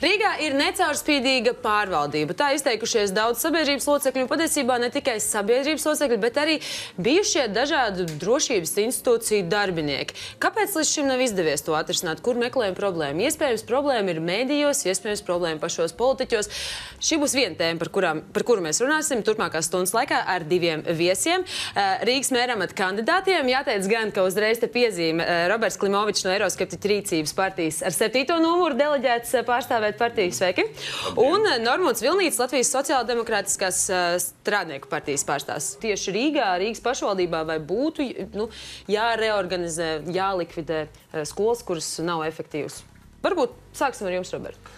Rīgā ir necaurspīdīga pārvaldība. Tā izteikušies daudz sabiedrības locekļu, un patiesībā ne tikai sabiedrības locekļi, bet arī bijušie dažādu drošības institūciju darbinieki. Kāpēc līdz šim nav izdevies to atrisināt? Kur meklējam problēmu? Iespējams, problēma ir mēdījos, iespējams, problēma pašos politiķos. Šī būs viena tēma, par kuru mēs runāsim turpmākās stundas laikā ar diviem viesiem. Rīgas mēra amata kandidātiem. Jāteic gan, ka uzreiz te piezīme Roberts Klimovičs no Eiroskeptiķu rīcības partijas ar 7. numuru deleģēts pārstāvēt partiju. Sveiki! Un Normūns Vilnīts, Latvijas sociāldemokrātiskās strādnieku partijas pārstāvs. Tieši Rīgā, Rīgas pašvaldībā vai būtu jāreorganizē, jālikvidē skolas, kuras nav efektīvas? Varbūt sāksim ar jums, Robert.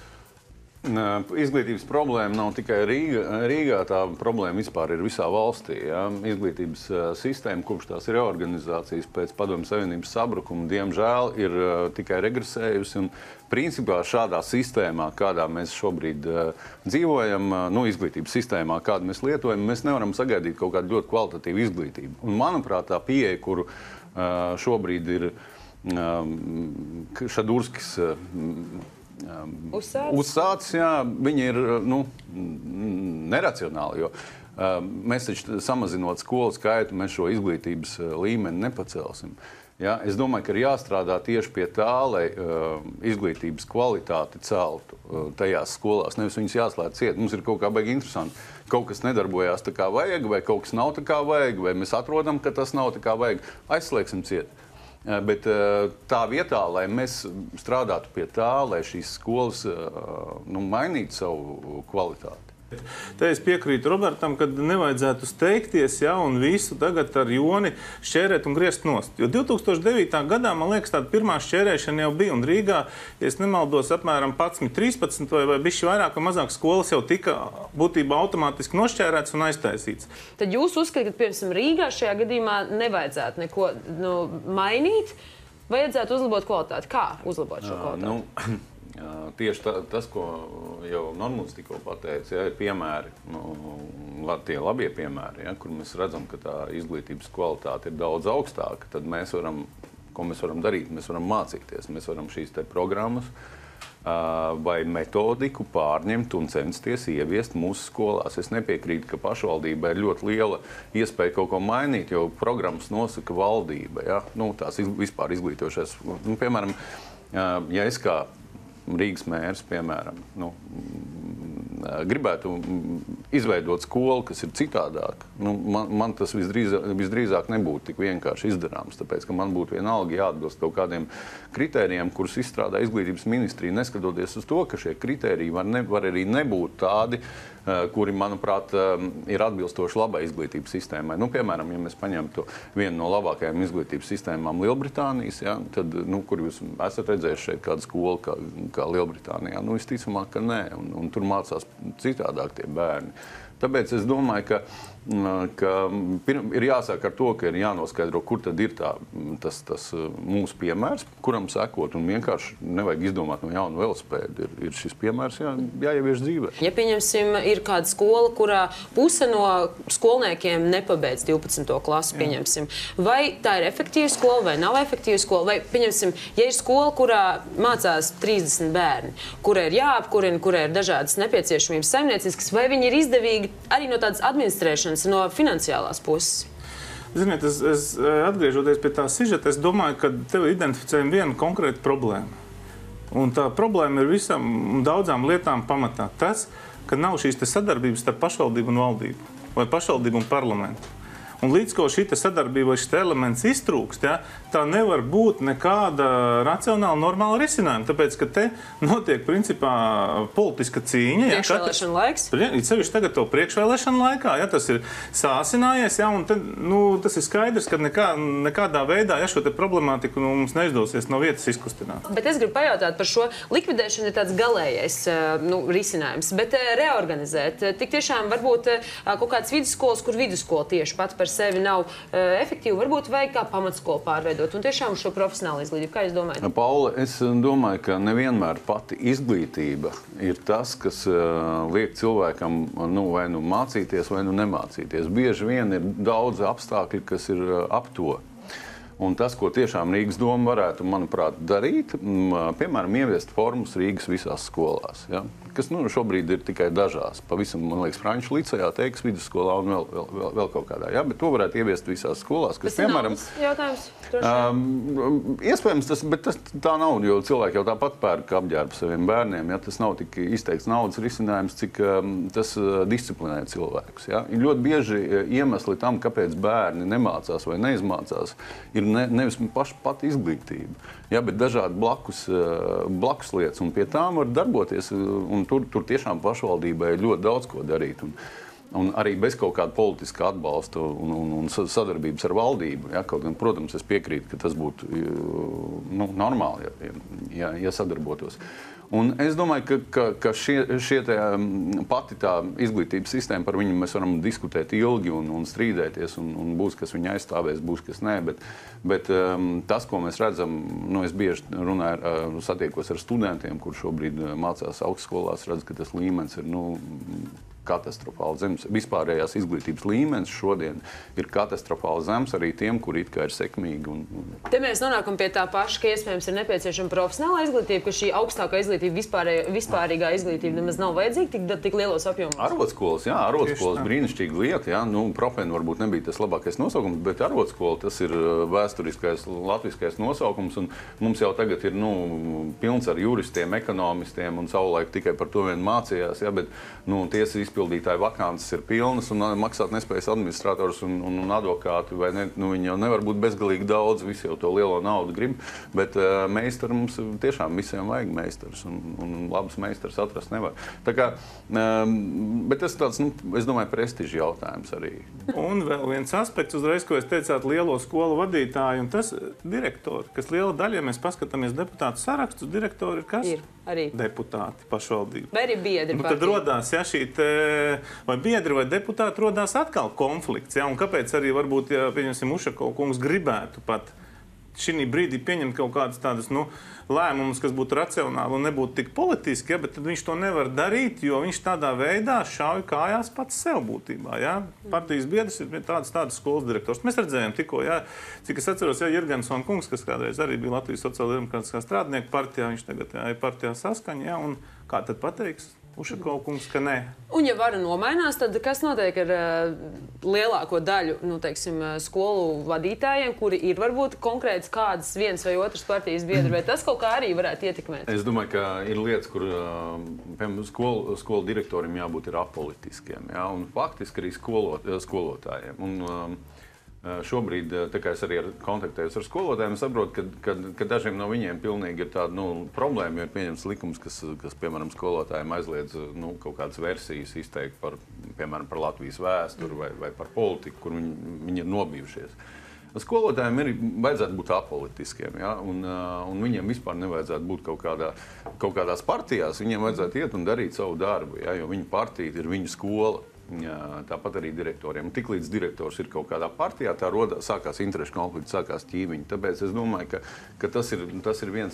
Izglītības problēma nav tikai Rīgā, tā problēma vispār ir visā valstī. Ja? Izglītības sistēma, kopš tās reorganizācijas pēc Padomju Savienības sabrukuma, diemžēl ir tikai regresējusi. Un, principā, šādā sistēmā, kādā mēs šobrīd dzīvojam, izglītības sistēmā, kādu mēs lietojam, mēs nevaram sagaidīt kaut kādu ļoti kvalitatīvu izglītību. Un, manuprāt, tā pieeja, kuru šobrīd ir Šadurskis uzsācis, jā, viņi ir neracionāli, jo mēs taču samazinot skolu skaitu, mēs šo izglītības līmeni nepacelsim. Ja? Es domāju, ka ir jāstrādā tieši pie tā, lai izglītības kvalitāti celtu tajās skolās, nevis viņas jāslēdz ciet. Mums ir kaut kā baigi interesanti. Kaut kas nedarbojās tā kā vajag, vai kaut kas nav tā kā vajag, vai mēs atrodam, ka tas nav tā kā vajag. Aizslēgsim ciet. Bet tā vietā, lai mēs strādātu pie tā, lai šīs skolas mainītu savu kvalitāti. Te es piekrītu Robertam, ka nevajadzētu steigties, ja, un visu tagad ar joni šķērēt un griezt nost. Jo 2009. gadā, man liekas, tāda pirmā šķērēšana jau bija, un Rīgā, ja es nemaldos, apmēram 11, 13 vai bišķi vairāk vai mazāk skolas jau tika būtībā automātiski nošķērēts un aiztaisīts. Tad jūs uzskatāt, ka, piemēram, Rīgā šajā gadījumā nevajadzētu neko mainīt, vajadzētu uzlabot kvalitāti? Kā uzlabot šo kvalitāti? Tieši tas, ko jau Normūns tikko pateica, ja, ir piemēri, tie labie piemēri, ja, kur mēs redzam, ka tā izglītības kvalitāte ir daudz augstāka, tad ko mēs varam darīt? Mēs varam mācīties, mēs varam šīs te programmas vai metodiku pārņemt un censties ieviest mūsu skolās. Es nepiekrītu, ka pašvaldībai ir ļoti liela iespēja kaut ko mainīt, jo programmas nosaka valdība, ja, tās vispār izglītošais. Piemēram, ja es kā Rīgas mērs, piemēram, gribētu izveidot skolu, kas ir citādāk. Man tas visdrīzāk nebūtu tik vienkārši izdarāms, tāpēc, ka man būtu vienalga jāatbilst kaut kādiem kritērijiem, kurus izstrādā izglītības ministrija, neskatoties uz to, ka šie kritēriji var arī nebūt tādi, kuri, manuprāt, ir atbilstoši labai izglītības sistēmai. Piemēram, ja mēs paņemtu vienu no labākajām izglītības sistēmām Lielbritānijas, ja, tad, kur jūs esat redzējuši šeit kādu skolu kā Lielbritānijā, visticamāk, ka nē, un tur mācās citādāk tie bērni. Tāpēc es domāju, ka ir jāsāk ar to, ka ir jānoskaidro, kur tad ir tas mūsu piemērs, kuram sekot, un vienkārši nevajag izdomāt no jaunu velosipēdu. Ir šis piemērs jāievieš dzīvē. Ja, pieņemsim, ir kāda skola, kurā puse no skolniekiem nepabeidz 12. klasi, pieņemsim, vai tā ir efektīva skola vai nav efektīva skola, vai, pieņemsim, ja ir skola, kurā mācās 30 bērni, kura ir jāapkurina, kura ir dažādas nepieciešamības saimnieciskas, vai viņi ir izdevīgi arī no tādas administrēšanas, no finansiālās puses? Ziniet, es atgriežoties pie tā sižeta, es domāju, ka tev identificējam vienu konkrētu problēmu. Un tā problēma ir visam daudzām lietām pamatā. Tas, ka nav šīs sadarbības starp pašvaldību un valdību, vai pašvaldību un parlamentu. Un līdz ko šī sadarbība vai šis elements iztrūkst, ja, tā nevar būt nekāda racionāla, normāla risinājuma. Tāpēc, ka te notiek, principā, politiska cīņa. Priekšvēlēšana laiks? Sevišķi tagad to priekšvēlēšana laikā, ja, tas ir sāsinājies, ja, un te, tas ir skaidrs, ka nekādā veidā, ja šo te problemātiku mums neizdosies no vietas izkustināt. Bet es gribu pajautāt par šo likvidēšanu, ir tāds galējais risinājums, bet reorganizēt. Tik tiešām varbūt kaut kāds vidusskolas, kur vidusskola tieši pats par sevi nav efektīva, varbūt vajag kā pamatskolu pārveidot un tiešām šo profesionālu izglītību. Kā jūs domājat? Paula, es domāju, ka nevienmēr pati izglītība ir tas, kas liek cilvēkam vai mācīties vai nemācīties. Bieži vien ir daudz apstākļi, kas ir ap to. Un tas, ko tiešām Rīgas doma varētu, manuprāt, darīt, piemēram, ieviest formas Rīgas visās skolās, ja? Kas šobrīd ir tikai dažās. Pavisam, man liekas, Franču licejā, Teikas vidusskolā un vēl kaut kādā. Ja? Bet to varētu ieviest visās skolās. Kas, piemēram, jautājums? Iespējams, bet tā nav, jo cilvēki jau tāpat pērk apģērbu saviem bērniem. Ja? Tas nav tik izteikts naudas risinājums, cik tas disciplinē cilvēkus. Ja? Ir ļoti bieži iemesli tam, kāpēc bērni nemācās vai neizmācās, ir nevis pati izglītība, ja, bet dažādi blakus lietas, un pie tām var darboties, un tur tiešām pašvaldībai ir ļoti daudz ko darīt. Un arī bez kaut kāda politiska atbalsta un sadarbības ar valdību. Ja, kaut gan, protams, es piekrītu, ka tas būtu normāli, ja sadarbotos. Un es domāju, ka šie pati tā izglītības sistēma, par viņu mēs varam diskutēt ilgi un strīdēties, un būs, kas viņu aizstāvēs, būs, kas nē, bet tas, ko mēs redzam, es bieži runāju, satiekos ar studentiem, kur šobrīd mācās augstskolās, redz, ka tas līmenis ir, katastrofāli zems. Vispārējās izglītības līmenis šodien ir katastrofāli zems arī tiem, kuri it kā ir sekmīgi. Te mēs nonākam pie tā paša, ka iespējams ir nepieciešama profesionāla izglītība, ka šī augstākā izglītība, vispārīgā izglītība nemaz nav vajadzīga tik lielos apjomos. Arotskolas, jā, arotskolas brīnišķīga lieta, jā. Profēna varbūt nebija tas labākais nosaukums, bet arotskola tas ir vēsturiskais latviskais nosaukums, un mums jau tagad ir, pilns ar juristiem, ekonomistiem, un savulaik tikai par to vien mācījās, jā, bet, tiesas izpildītāju vakances ir pilnas, un maksāt nespējas administrators un advokāti, vai ne, viņi jau nevar būt bezgalīgi daudz, visi jau to lielo naudu grib, bet meistari mums tiešām visiem vajag meistars, un labs meistars atrast nevar. Tā kā, bet tas tāds, es domāju, prestiža jautājums arī. Un vēl viens aspekts, uzreiz, ko es teicāt, lielo skolu vadītāju, un tas direktori, kas liela daļa, ja mēs paskatāmies deputātu sarakstus, direktori ir kas? Ir arī deputāti pašvaldību. Vai arī biedri tad rodās, ja šī vai biedri vai deputāti rodās atkal konflikts, ja, un kāpēc arī varbūt, ja, pieņemsim, Ušakova kungs gribētu pat šī brīdī pieņemt kaut kādas tādas, lēmumus, kas būtu racionāli un nebūtu tik politiski, ja, bet tad viņš to nevar darīt, jo viņš tādā veidā šauj kājās pats sev būtībā, ja. Partijas biedrs ir tāds skolas direktors. Mēs redzējām tikko, ja, cik es atceros, ja, Jirgensona kungs, kas kādreiz arī bija Latvijas sociāldemokrātiskā strādnieku partijā, viņš tagad ir partijā Saskaņa, ja, un kā tad pateiks Ušakova kungs, ka nē? Un ja vara nomainās, tad kas notiek ar lielāko daļu, skolu vadītājiem, kuri ir varbūt konkrēts kādas viens vai otras partijas biedri, vai tas kaut kā arī varētu ietekmēt? Es domāju, ka ir lietas, kur, piemēram, skolu direktoriem jābūt ir apolitiskiem, ja, un faktiski arī skolotājiem. Un, šobrīd, tā kā es arī kontaktējos ar skolotājiem, es saprotu, ka dažiem no viņiem pilnīgi ir tāda problēma, jo ir pieņemts likums, kas piemēram, skolotājiem aizliedz kaut kādas versijas izteikt par, piemēram, par Latvijas vēsturi vai par politiku, kur viņi ir nobijušies. Skolotājiem vajadzētu būt apolitiskiem, ja? Un viņiem vispār nevajadzētu būt kaut kādās partijās, viņiem vajadzētu iet un darīt savu darbu, ja? Jo viņu partija ir viņu skola. Jā, tāpat arī direktoriem. Tiklīdz direktors ir kaut kādā partijā, tā sākās interešu konflikts, sākās ķīviņi. Tāpēc es domāju, ka tas ir viena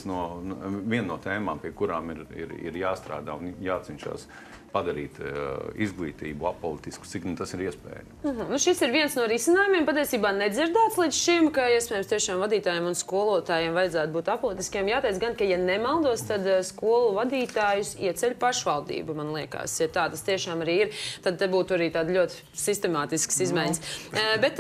no tēmām, pie kurām ir jāstrādā un jācenšas padarīt izglītību apolitisku, cik tas ir iespējams. Šis ir viens no risinājumiem, patiesībā nedzirdēts līdz šim, ka iespējams tiešām vadītājiem un skolotājiem vajadzētu būt apolitiskiem. Jāteic gan, ka ja nemaldos, tad skolu vadītājus ieceļ pašvaldība, man liekas. Ja tā tas tiešām arī ir, tad te būtu arī tāda ļoti sistemātiskas izmaiņas. Bet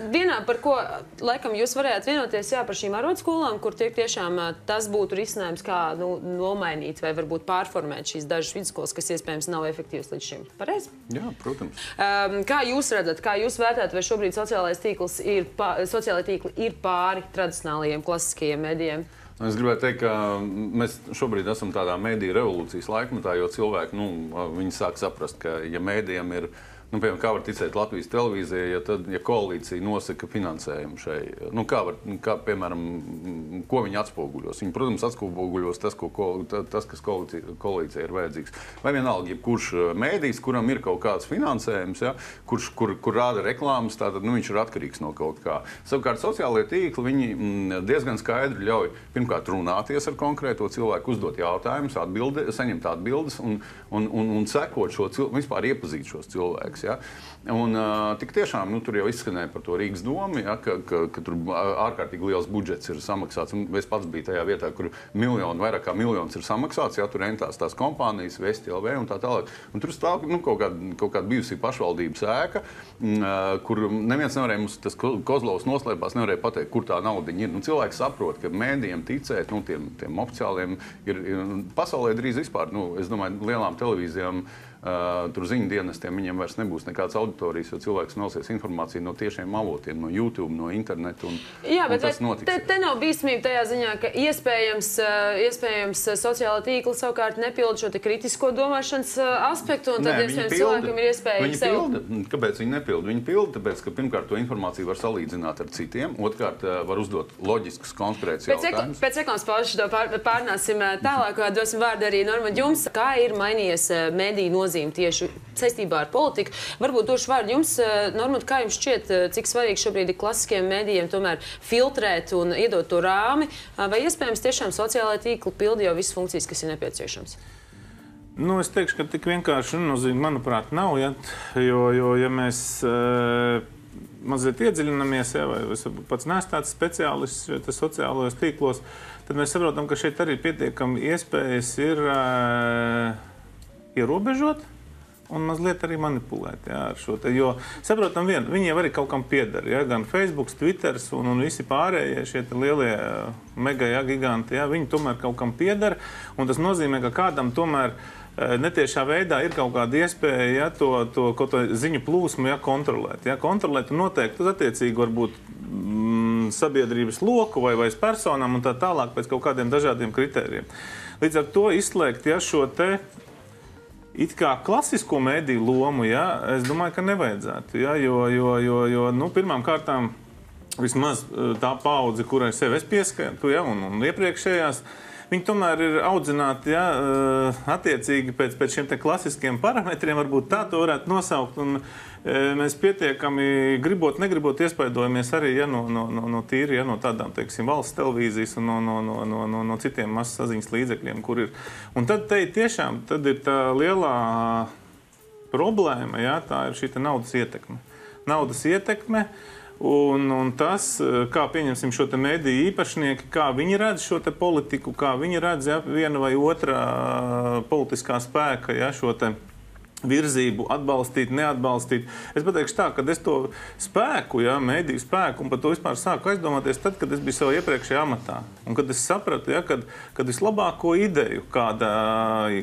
vienā, par ko laikam jūs varētu vienoties, par šīm arotskolām, kur tiešām tas būtu risinājums, kā nomainīt vai varbūt pārformēt šīs dažas vidusskolas, kas iespējams nav efektīvs līdz šim. Pareizi? Jā, protams. Kā jūs redzat, kā jūs vērtējat, vai šobrīd sociālai tīkli ir pāri tradicionālajiem klasiskajiem medijiem? Es gribētu teikt, ka mēs šobrīd esam tādā mediju revolūcijas laikmetā, jo cilvēki, viņi sāk saprast, ka ja mēdījiem ir, piemēram, kā var ticēt Latvijas televīzijai, ja koalīcija nosaka finansējumu šai, piemēram, ko viņi atspoguļos. Viņi, protams, atspoguļos tas, kas koalīcijai ir vajadzīgs. Vai vienalga, jebkurš mēdījis, kuram ir kaut kāds finansējums, ja, kur rāda reklāmas, tātad viņš ir atkarīgs no kaut kā. Savukārt sociālajie tīkli, viņi diezgan skaidri ļauj pirmkārt runāties ar konkrēto cilvēku, uzdot jautājumus, saņemt atbildes un sekot šo cilvēku, vispār iepazīt šos cilvēkus. liekas. Ja? Un tik tiešām tur jau izskanēja par to Rīgas domu, ja, ka tur ārkārtīgi liels budžets ir samaksāts. Un es pats biju tajā vietā, kur vairāk kā miljons ir samaksāts, ja tur entās tās kompānijas, Vesti LV un tā tālāk. Un tur stāv kaut kāda bijusī pašvaldības ēka, kur neviens nevarēja, mums tas Kozlovs noslēpās, nevarēja pateikt, kur tā naudiņa ir. Cilvēki saprot, ka mēdījiem ticēt, tiem oficiāliem ir pasaulē drīz vispār, es domāju, lielām televīzijām, tur ziņu dienestiem viņiem vairs nebūs nekādas auditorijas, jo cilvēks nosies informāciju no tiešiem avotiem, no YouTube, no interneta. Jā, bet te nav bīstamība tajā ziņā, ka iespējams sociāla tīkla savukārt nepilda šo te kritisko domāšanas aspektu, un tad iespējams cilvēkam ir iespēja pilda. Kāpēc viņi nepilda? Viņi pilda, tāpēc, ka pirmkārt to informāciju var salīdzināt ar citiem, otrkārt var uzdot loģiskus, konkrētus jautājumus. Pēc reklāmas pauzes to pārnāsim tālāk, dosim vārdu arī Norma jums. Kā ir mainījies mediju nozīme tieši saistībā ar politiku? Varbūt došu vārdu jums, Norma, kā jums šķiet, cik svarīgi šobrīd ir klasiskiem medijiem tomēr filtrēt un iedot to rāmi, vai iespējams tiešām sociālajā tīkla pilda jau visas funkcijas, kas ir nepieciešams? Es teikšu, ka tik vienkārši nozīme, manuprāt, nav, jo ja mēs mazliet iedziļinamies, vai es pats neesmu tāds speciālists sociālajos tīklos, tad mēs saprotam, ka šeit arī pietiekami iespējas ir ierobežot un mazliet arī manipulēt ar šo te. Jo, saprotam, viņiem arī kaut kam pieder, gan Facebook, Twitter un visi pārējie šie lielie mega giganti, viņi tomēr kaut kam pieder, un tas nozīmē, ka kādam tomēr netiešā veidā ir kaut kāda iespēja to ziņu plūsmu kontrolēt. Kontrolēt un noteikti attiecīgi varbūt sabiedrības loku vai personām un tā tālāk pēc kaut kādiem dažādiem kritērijiem. Līdz ar to izslēgt šo te it kā klasisko mediju lomu, es domāju, ka nevajadzētu. Jo pirmām kārtām vismaz tā paudze, kurai sev es pieskaitu, un iepriekšējās, viņi tomēr ir audzināti attiecīgi pēc šiem te klasiskiem parametriem, varbūt tā to varētu nosaukt. Un mēs pietiekami negribot iespaidojamies arī no tīri, no tādām, teiksim, valsts televīzijas un no citiem masasaziņas līdzekļiem, kur ir. Un tad tiešām ir tā lielā problēma, tā ir šī naudas ietekme. Naudas ietekme. Un tas, kā pieņemsim šo te mediju īpašnieki, kā viņi redz šo te politiku, kā viņi redz viena vai otra politiskā spēka, šo te virzību atbalstīt, neatbalstīt. Es pateikšu tā, ka es to spēku, mediju spēku, un par to vispār sāku aizdomāties tad, kad es biju savā iepriekšējā amatā. Un kad es sapratu, kad vislabāko ideju, kāda,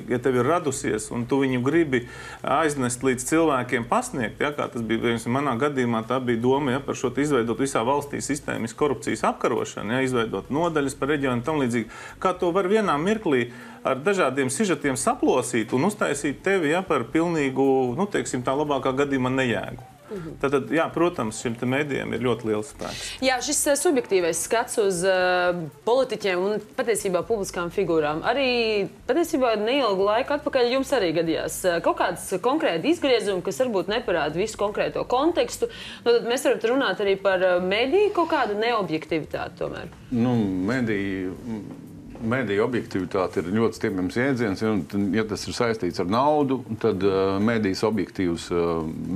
ja tev ir radusies, un tu viņu gribi aiznest līdz cilvēkiem pasniegt, kā tas bija, manā gadījumā tā bija doma, par šo izveidot visā valstī sistēmisku korupcijas apkarošanu, izveidot nodaļas par reģionu un tam līdzīgi, kā to var vienā mirklī ar dažādiem sižetiem saplosīt un uztaisīt tevi par pilnīgu, teiksim, tā labākā gadījumā nejēgu. Tātad, protams, šim te medijiem ir ļoti liels spēks. Jā, šis subjektīvais skats uz politiķiem un patiesībā publiskām figūrām. Arī patiesībā neilgu laiku atpakaļ jums arī gadījās kaut kāds konkrēti izgriezumi, kas varbūt neparāda visu konkrēto kontekstu. Tad mēs varam runāt arī par mediju kaut kādu neobjektivitāti tomēr. Mediju objektivitāte ir ļoti stiprams jēdziens, ja tas ir saistīts ar naudu, tad medijas objektīvs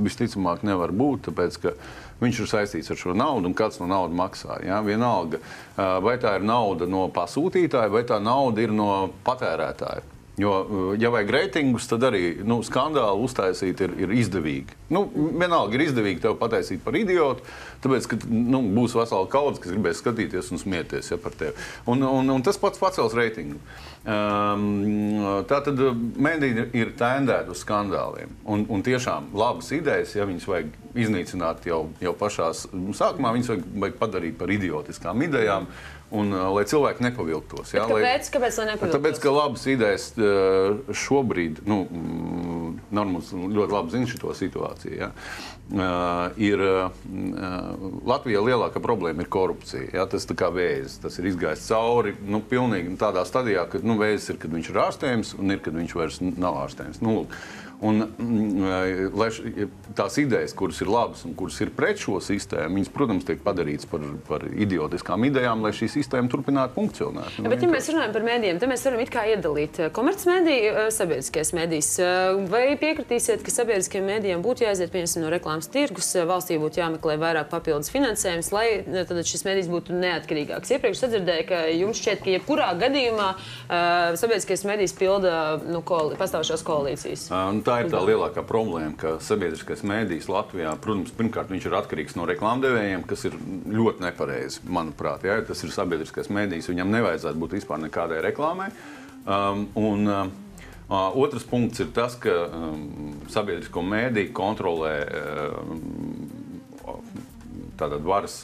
visticamāk nevar būt, tāpēc, ka viņš ir saistīts ar šo naudu un kāds no naudu maksā. Vienalga, vai tā ir nauda no pasūtītāja, vai tā nauda ir no patērētāja. Jo, ja vajag reitingus, tad arī skandālu uztaisīt ir izdevīgi. Vienalga ir izdevīgi tev pataisīt par idiotu, tāpēc, ka būs vesela kaudze, kas gribēs skatīties un smieties par tevi. Un tas pats pacels reitingu. Tātad mediji ir tendēti uz skandāliem. Un tiešām labas idejas, ja viņas vajag iznīcināt jau pašās sākumā, viņas vajag padarīt par idiotiskām idejām. Un, lai cilvēki nepavilktos. Kāpēc nepavilktos? Tāpēc, ka labas idejas šobrīd, Norma ļoti labi zina šo situāciju, ir Latvijā lielākā problēma ir korupcija. Tas tā kā vēzis, tas ir izgājis cauri, pilnīgi tādā stadijā, ka vēzis ir, kad viņš ir ārstējams, un ir, kad viņš vairs nav ārstējams. Un tās idejas, kuras ir labas un kuras ir pret šo sistēmu, viņas, protams, tiek padarītas par idiotiskām idejām, lai šī sistēma turpinātu funkcionēt. Bet, ja mēs runājam par mēdījiem, tad mēs varam it kā iedalīt komercmediju, sabiedriskais medijs. Vai piekritīsiet, ka sabiedriskajiem medijiem būtu jāiziet, pieņemsim, no reklāmas tirgus, valstī būtu jāmeklē vairāk papildus finansējums, lai tad šis medijs būtu neatkarīgāks? Iepriekš sadzirdēju, ka jums šķiet, ka jebkurā gadījumā sabiedriskais medijs pilda pastāvošās koalīcijas. Tā ir tā lielākā problēma, ka sabiedriskais mēdījis Latvijā, protams, pirmkārt, viņš ir atkarīgs no reklāmdevējiem, kas ir ļoti nepareizi, manuprāt. Ja? Tas ir sabiedriskais mēdījis, viņam nevajadzētu būt vispār nekādai reklāmai. Otrs punkts ir tas, ka sabiedrisko mēdīju kontrolē tātad varas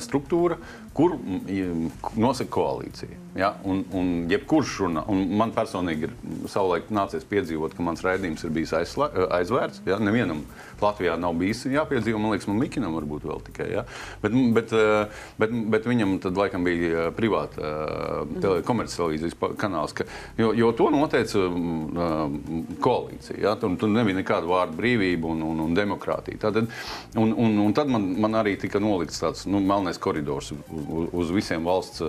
struktūra, kur nosaka koalīcija. Ja? Un jebkurš runā, un man personīgi ir savulaik nācies piedzīvot, ka mans raidījums ir bijis aizvērts. Ja? Nevienam Latvijā nav bijis jāpiedzīvo, man liekas, man Mikinam varbūt vēl tikai. Ja? Bet viņam tad laikam bija privāta komerctelevīzijas kanāls, jo to noteica koalīcija. Ja? Tur nebija nekāda vārda brīvība un demokrātija. Un tad man arī tika nolikts tāds melnais koridors uz visiem valsts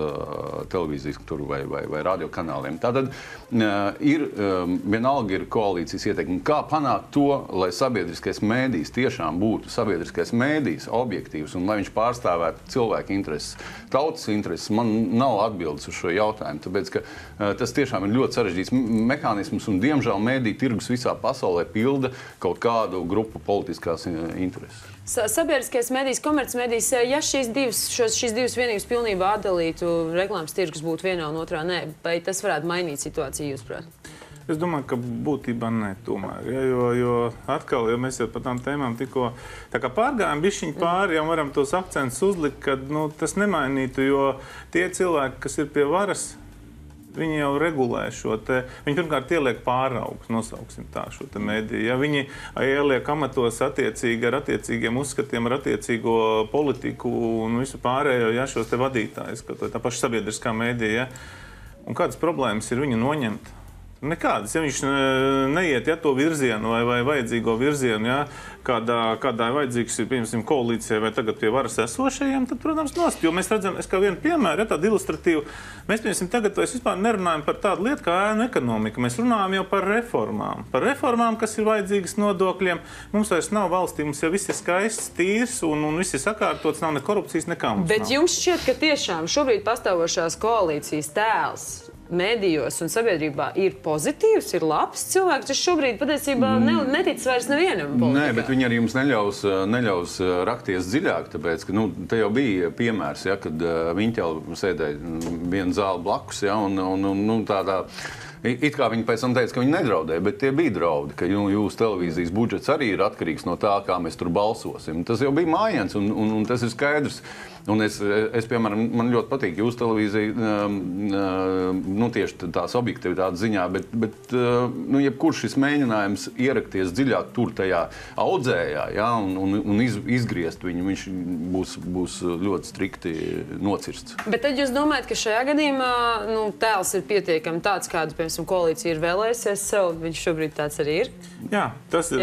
televīzijas vai radiokanāliem. Tātad vienalga ir koalīcijas ieteikumi. Kā panākt to, lai sabiedriskais mēdījis tiešām būtu sabiedriskais mēdījis, objektīvs, un lai viņš pārstāvētu cilvēku intereses, tautas intereses? Man nav atbildes uz šo jautājumu, tāpēc, ka tas tiešām ir ļoti sarežģīts mehānisms, un diemžēl mēdīju tirgus visā pasaulē pilda kaut kādu grupu politiskās intereses. Sabiedriskais mēdījis, komercmedijs, ja šīs divas vienības pilnībā atdalītu, reklāmas tirgus būtu vienā un otrā, nē, vai tas varētu mainīt situāciju, jūsuprāt? Es domāju, ka būtībā nē, tomēr. Ja, jo atkal, ja mēs jau par tām tēmām tikko pārgājām bišķiņ pāri, jau varam tos akcentus uzlikt, ka tas nemainītu, jo tie cilvēki, kas ir pie varas, viņi jau regulē šo te, viņi pirmkārt ieliek pāraugus, nosauksim tā šo te mediju. Ja viņi ieliek amatos attiecīgi ar attiecīgiem uzskatiem, ar attiecīgo politiku un visu pārējo, ja šos te vadītājus, tā paša sabiedriskā medija, ja. Un kādas problēmas ir viņu noņemt? Nekādas, ja viņš neiet to virzienu vai vajadzīgo virzienu, ja, kādā vajadzīgs ir, piemēram, koalīcijai vai tagad pie varas esošajiem, tad, protams, nost. Jo mēs redzam, es kā vienu piemēru, ja, tādu ilustratīvu, mēs, piemēram, tagad vispār nerunājam par tādu lietu kā ēnu ekonomika. Mēs runājam jau par reformām. Par reformām, kas ir vajadzīgas nodokļiem. Mums vairs nav valstī, mums jau viss ir skaists, tīrs un viss ir sakārtots, nav ne korupcijas, nekā mums Bet nav. Jums šķiet, ka tiešām šobrīd pastāvošās koalīcijas tēls medijos un sabiedrībā ir pozitīvs, ir labs cilvēks. Tas šobrīd patiesībā netic vairs nevienam politikā. Nē, bet viņi arī jums neļaus rakties dziļāk, tāpēc, ka te jau bija piemērs, ja, kad viņi jau sēdēja vienu zāli blakus, ja, un tādā. It kā viņi pēc tam teica, ka viņi nedraudēja, bet tie bija draudi, ka jūsu televīzijas budžets arī ir atkarīgs no tā, kā mēs tur balsosim. Tas jau bija mājiens, un tas ir skaidrs. Un es, piemēram, man ļoti patīk jūsu televīzija, tieši tās objektivitātes ziņā, bet jebkurš šis mēģinājums ierakties dziļāk tur tajā audzējā, ja, un izgriezt viņu, viņš būs ļoti strikti nocirsts. Bet tad jūs domājat, ka šajā gadījumā tēls ir pietiekami tāds, kādu, piemēram, koalīcija ir vēlējusies sev, viņš šobrīd tāds arī ir? Jā, tas ir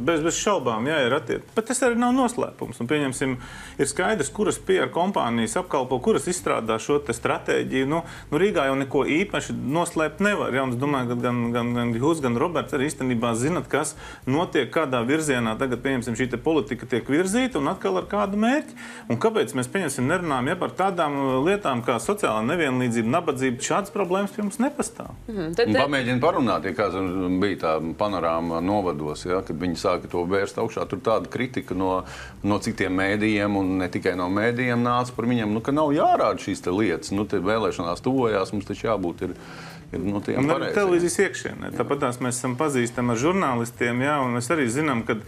bez šaubām, jā, ir attiecīgi. Bet tas arī nav noslēpums. Un, pieņemsim, ir skaidrs, kuras PR kompānijas apkalpo, kuras izstrādā šo te stratēģiju. Rīgā jau neko īpaši noslēpt nevar. Ja? Un es domāju, ka gan jūs, gan Roberts arī īstenībā zinat, kas notiek, kādā virzienā tagad, pieņemsim, šī te politika tiek virzīta un atkal ar kādu mērķi. Un kāpēc mēs, pieņemsim, nerunājam par tādām lietām kā sociālā nevienlīdzība, nabadzība, šādas problēmas pie mums nepastāv. Pamēģini parunāt, ja kāds bija tā panorāma novados, ja, kad viņi sāka to vērst augšā, tur tāda kritika no citiem mēdījiem un ne tikai no mēdījiem nāca par viņiem, ka nav jārāda šīs te lietas, te vēlēšanās tuvojās, mums taču jābūt ir tiem pareiziem. Televīzijas iekšienē. Tāpat mēs esam pazīstami ar žurnālistiem, jā, un mēs arī zinām, ka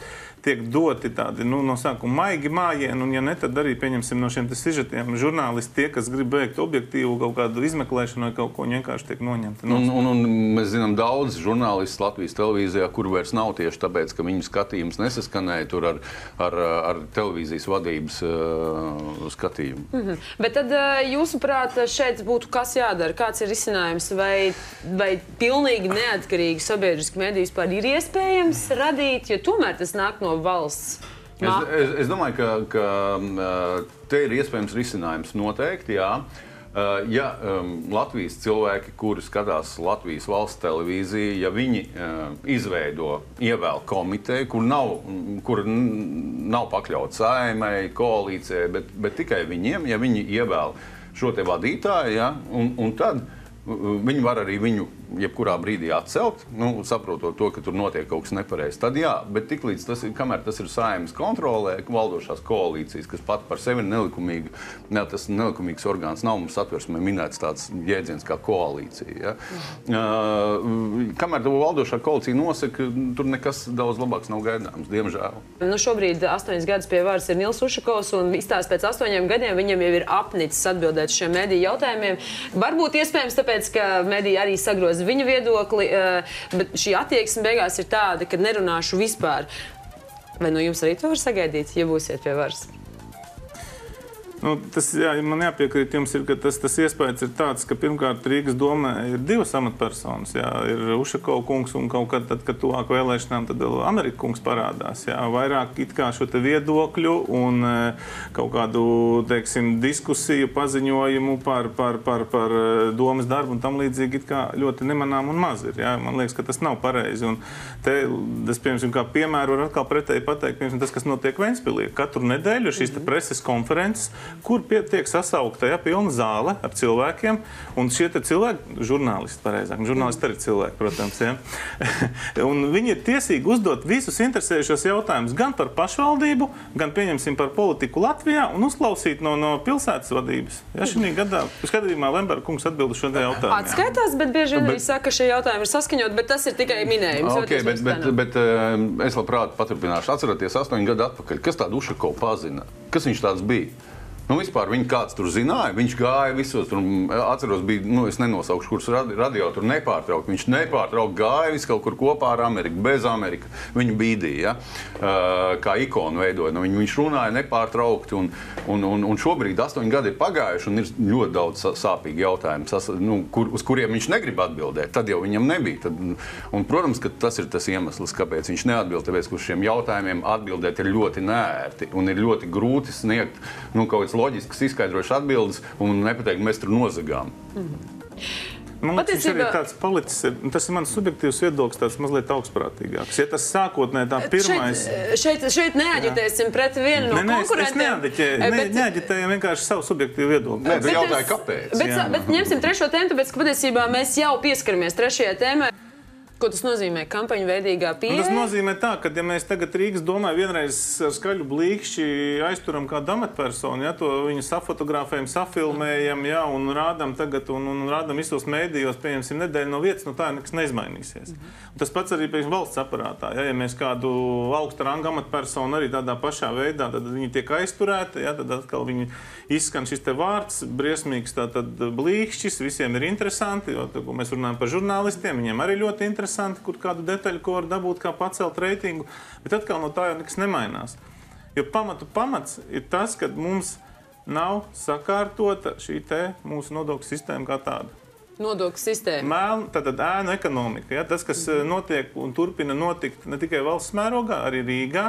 tiek doti tādi, no sākuma maigi mājieni, un ja ne, tad arī, pieņemsim, no šiem sižetiem žurnālisti, tie, kas grib veikt objektīvu kaut kādu izmeklēšanu vai kaut ko, vienkārši tiek noņemti. Un mēs zinām daudz žurnālistus Latvijas televīzijā, kur vairs nav tieši tāpēc, ka viņu skatījums nesaskanēja tur ar televīzijas vadības skatījumu. Bet tad, jūsuprāt, šeit būtu kas jādara? Kāds ir risinājums? Vai pilnīgi neatkarīgi sabiedriski mediji vispār ir iespējams radīt, jo tomēr tas nāk no valsts? Es domāju, ka te ir iespējams risinājums noteikti, jā. Ja Latvijas cilvēki, kuri skatās Latvijas valsts televīziju, ja viņi ievēl komiteju, kur nav pakļauts Saeimai, koalīcijai, bet tikai viņiem, ja viņi ievēl šo te vadītāju, ja, un tad viņi var arī viņu jebkurā brīdī atcelt, saprotot to, ka tur notiek kaut kas nepareizs. Tad jā, bet tiklīdz kamēr tas ir Saeimas kontrolē, valdošās koalīcijas, kas pat par sevi ir tas nelikumīgs orgāns, nav mums Satversmē minēts tāds jēdziens kā koalīcija. Ja? Kamēr to valdošā koalīcija nosaka, tur nekas daudz labāks nav gaidāms, diemžēl. Šobrīd 8 gadus pie varas ir Nils Ušakovs, un izstāst pēc 8 gadiem viņam jau ir apnicis atbildēt šiem mediju jautājumiem. Varbūt iespējams tāpēc, ka mediji arī sagroza viņa viedokli, bet šī attieksme beigās ir tāda, ka nerunāšu vispār. Vai no jums arī to var sagaidīt, ja būsiet pie varas? Man jāpiekrīt jums, ka tas iespējas ir tāds, ka pirmkārt Rīgas domē ir divas amatpersonas. Jā, ir Ušakova kungs un kaut kad, kad tuvāk vēlēšanām, tad Amerika kungs parādās. Jā, vairāk it kā šo te viedokļu un kaut kādu, teiksim, diskusiju, paziņojumu par domas darbu un tam līdzīgi it kā ļoti nemanām un maz ir. Jā. Man liekas, ka tas nav pareizi. Un te, piemēram, kā piemēru var atkal pretēji pateikt, piemēram, tas, kas notiek Ventspilī. Katru nedēļu šīs te preses konferences, kur tiek sasaukta pilna zāle ar cilvēkiem, un šie cilvēki, žurnālisti pareizāk, žurnālisti arī cilvēki, protams, ja? Un viņi ir tiesīgi uzdot visus interesējušos jautājumus gan par pašvaldību, gan, pieņemsim, par politiku Latvijā, un uzklausīt no pilsētas vadības. Ja, šī skatījumā Lemberga kungs atbild uz šo jautājumu. Atskaitās, bet bieži vien viņi saka, ka šie jautājumi ir saskaņot, bet tas ir tikai minējums. Okay, bet es labprāt paturpināšu. Atceraties 8 gadu atpakaļ, kas tādu Ušakovu pazina? Kas viņš tāds bija? Vispār viņu kāds tur zināja, viņš gāja visos, tur, atceros, bija, es nenosaukšu, kurus radio tur nepārtraukt. Viņš nepārtraukt gāja visu kaut kur kopā ar Ameriku, bez Ameriku. Viņu bīdīja, ja? Kā ikonu veidoja. Viņš runāja nepārtraukti, un šobrīd 8 gadi ir pagājuši, un ir ļoti daudz sāpīgi jautājumi, uz kuriem viņš negrib atbildēt. Tad jau viņam nebija. Un, protams, ka tas ir tas iemesls, kāpēc viņš neatbild, tāpēc, ka uz šiem jautājumiem atbildēt ir ļoti neērti, un ir ļoti grūti sniegt, kaut loģiskas izskaidrojušas atbildes un nepateikt, mēs tur nozagām. Man liekas, viņš arī tāds palicis, tas ir mans subjektīvs viedoklis, tāds mazliet augstprātīgāks. Ja tas sākotnēji tā pirmais... Šeit neaģitēsim pret vienu no konkurentiem. Es neaģitēju vienkārši savu subjektīvu viedokli. Nē, bet jautāju, kāpēc? Bet ņemsim trešo tēmu, tāpēc, ka patiesībā mēs jau pieskaramies trešajai tēmai. Ko tas nozīmē? Kampaņu veidīgā pieeja? Tas nozīmē tā, ka ja mēs tagad Rīgas domē vienreiz ar skaļu blīkšķi aizturam kādu amatpersonu, ja, to viņu safotografējam, safilmējam, ja, un rādam tagad, un rādam visos mēdījos, pieņemsim nedēļu no vietas, tā nekas neizmainīsies. Tas pats arī pēc valsts aparātā. Ja mēs kādu augsta ranga amatpersonu arī tādā pašā veidā, tad viņi tiek aizturēti, ja, tad atkal viņi izskan šis te vārds, briesmīgs tātad blīkšķis, visiem ir interesanti, jo, ko mēs runājam par žurnālistiem, viņiem arī ļoti interesanti, kur kādu detaļu, ko var dabūt, kā pacelt reitingu, bet atkal no tā jau nekas nemainās. Jo pamats ir tas, ka mums nav sakārtota šī te mūsu nodokļu sistēma kā tāda. Nodokļu sistēma? Tātad ēnu ekonomika. Ja? Tas, kas notiek un turpina notikt ne tikai valsts mērogā, arī Rīgā,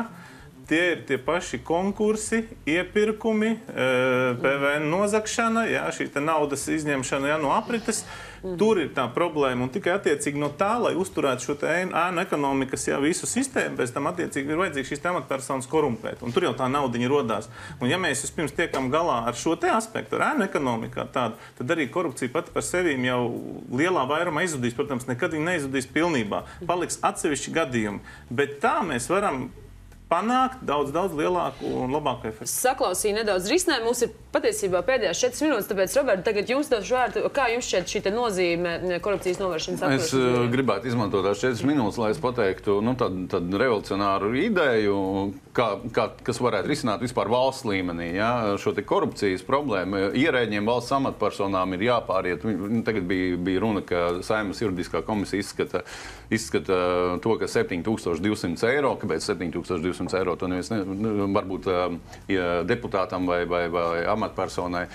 tie ir tie paši konkursi, iepirkumi, PVN nozagšana, ja, šī te naudas izņemšana, ja, no aprites. Tur ir tā problēma, un tikai attiecīgi no tā, lai uzturētu šo ēnu ekonomikas, ja, visu sistēmu, pēc tam attiecīgi ir vajadzīgs šīs amatpersonas korumpēt, un tur jau tā naudiņa rodās. Un ja mēs vispirms tiekam galā ar šo te aspektu, ar ēnu ekonomikā tādu, tad arī korupcija pati par sevīm jau lielā vairumā izzudīs, protams, nekad viņa neizzudīs pilnībā. Paliks atsevišķi gadījumi, bet tā mēs varam panākt daudz lielāku un labāku efektu. Saklausīju nedaudz risinājumu. Mums ir patiesībā pēdējās 4 minūtes, tāpēc, Roberta, tagad jums došu vārdu. Kā jums šķiet šī nozīme korupcijas novēršanas apkarošanas? Es gribētu izmantot tās 4 minūtes, lai es pateiktu tādu revolucionāru ideju, kas varētu risināt vispār valsts līmenī. Ja? Šo te korupcijas problēmu ierēģiem, valsts amatpersonām ir jāpāriet. Tagad bija runa, ka Saeimas juridiskā komisija izskata to, ka 7200 eiro, kāpēc 7200 eiro, to neviens varbūt deputātam vai amatpersonai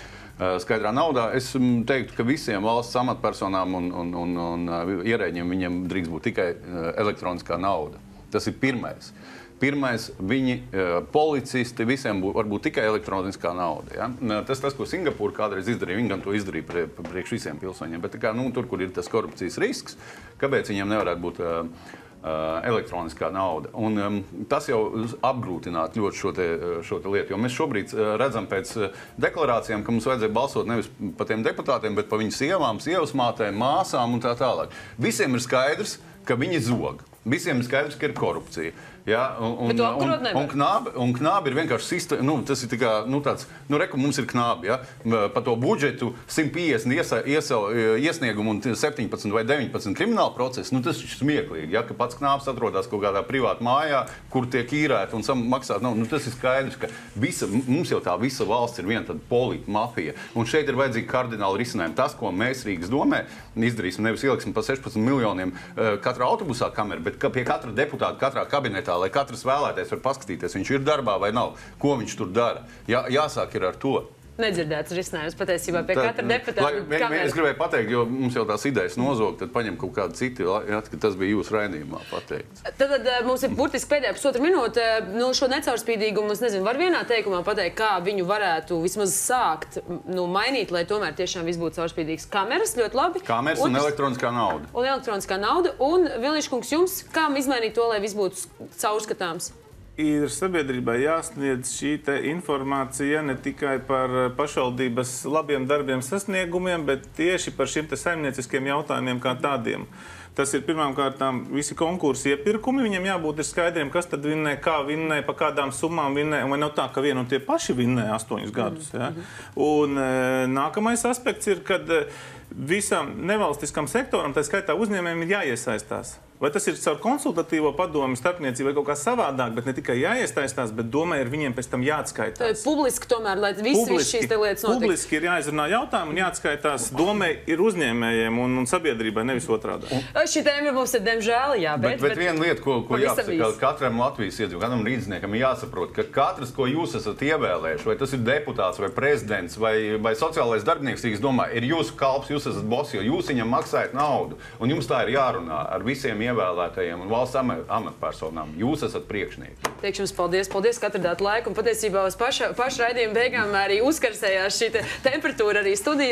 skaidrā naudā. Es teiktu, ka visiem valsts amatpersonām un ierēģiem viņiem drīkst būt tikai elektroniskā nauda. Tas ir pirmais. Pirmais, policisti, visiem var būt tikai elektroniskā nauda. Ja? Tas, ko Singapūra kādreiz izdarīja, viņi gan to izdarīja priekš visiem pilsoņiem, bet tur, kur ir tas korupcijas risks, kāpēc viņiem nevarētu būt elektroniskā nauda. Un tas jau apgrūtinātu ļoti šo te lietu, jo mēs šobrīd redzam pēc deklarācijām, ka mums vajadzēja balsot nevis par tiem deputātiem, bet par viņu sievām, sievas mātēm, māsām un tā tālāk. Visiem ir skaidrs, ka viņi zog. Visiem ir skaidrs, ka ir korupcija. Ja? Un knābi ir vienkārši tas ir tāds, mums ir knābi, ja? Par to budžetu 150 iesniegumu un 17 vai 19 krimināla procesu, tas ir smieklīgi, ja? Ka pats knābs atrodas kaut kādā privāta mājā, kur tiek īrēta un maksāt. Tas ir skaidrs, ka mums jau tā visa valsts ir viena tāda polīta mafija. Un šeit ir vajadzīgi kardināli risinājumi. Tas, ko mēs Rīgas domē izdarīsim, nevis ieliksim pa 16 miljoniem katrā autobusā kameru, bet pie katra deputāta, katrā kabinetā, lai katrs vēlētais var paskatīties, viņš ir darbā vai nav, ko viņš tur dara. Jāsāk ir ar to. Nedzirdēts risinājums patiesībā pie katra deputāta. Es gribēju pateikt, jo mums jau tās idejas nozog, tad paņem kaut kādu citu, ka tas bija jūsu raidījumā pateikts. Tad mums ir burtiski pēdējā pusotra minūte. Šo necaurspīdīgumu, var vienā teikumā pateikt, kā viņu varētu vismaz sākt mainīt, lai tomēr tiešām viss būtu caurspīdīgs. Kameras ļoti labi. Kameras un elektroniskā nauda. Un elektroniskā nauda. Un Vilniškungs, jums kā izmainīt to, lai viss būtu caurskatāms? Ir sabiedrībai jāsniedz šī informācija ne tikai par pašvaldības labiem darbiem sasniegumiem, bet tieši par šiem saimnieciskiem jautājumiem kā tādiem. Tas ir pirmkārt visi konkursi iepirkumi, viņiem jābūt skaidriem, kas tad vinnē, kā vinnē, pa kādām summām vinnē, un vai nav tā, ka vien un tie paši vinnē 8 gadus. Ja? Un nākamais aspekts ir, kad visam nevalstiskam sektoram, tā skaitā uzņēmējiem, ir jāiesaistās. Vai tas ir caur konsultatīvo padomu starpniecību vai kaut kā savādāk, bet ne tikai jāiesaistās, bet domē ir viņiem pēc tam jāatskaitās. Publiski tomēr, lai visi šīs lietas notiek. Publiski ir jāizrunā jautājumi un jāatskaitās. Domē ir uzņēmējiem un sabiedrībai, nevis otrādā. Šī tēma mums ir, diemžēl, jā. Bet viena lieta, ko jāsaka, katram Latvijas iedzīvotājam, katram rīdzniekam ir jāsaprot, ka katrs, ko jūs esat ievēlējuši, vai tas ir deputāts vai prezidents vai sociālais darbinieks, ir jūsu kalps, jūs esat boss, jo jūs viņam maksājat naudu. Un jums tā ir jārunā ar visiem ievēlētajiem un valsts amatpersonām. Jūs esat priekšnieki. Teikšu jums paldies, ka atradāt laiku. Un patiesībā uz pašu raidījumu beigām arī uzkarsējās šī temperatūra arī studijā.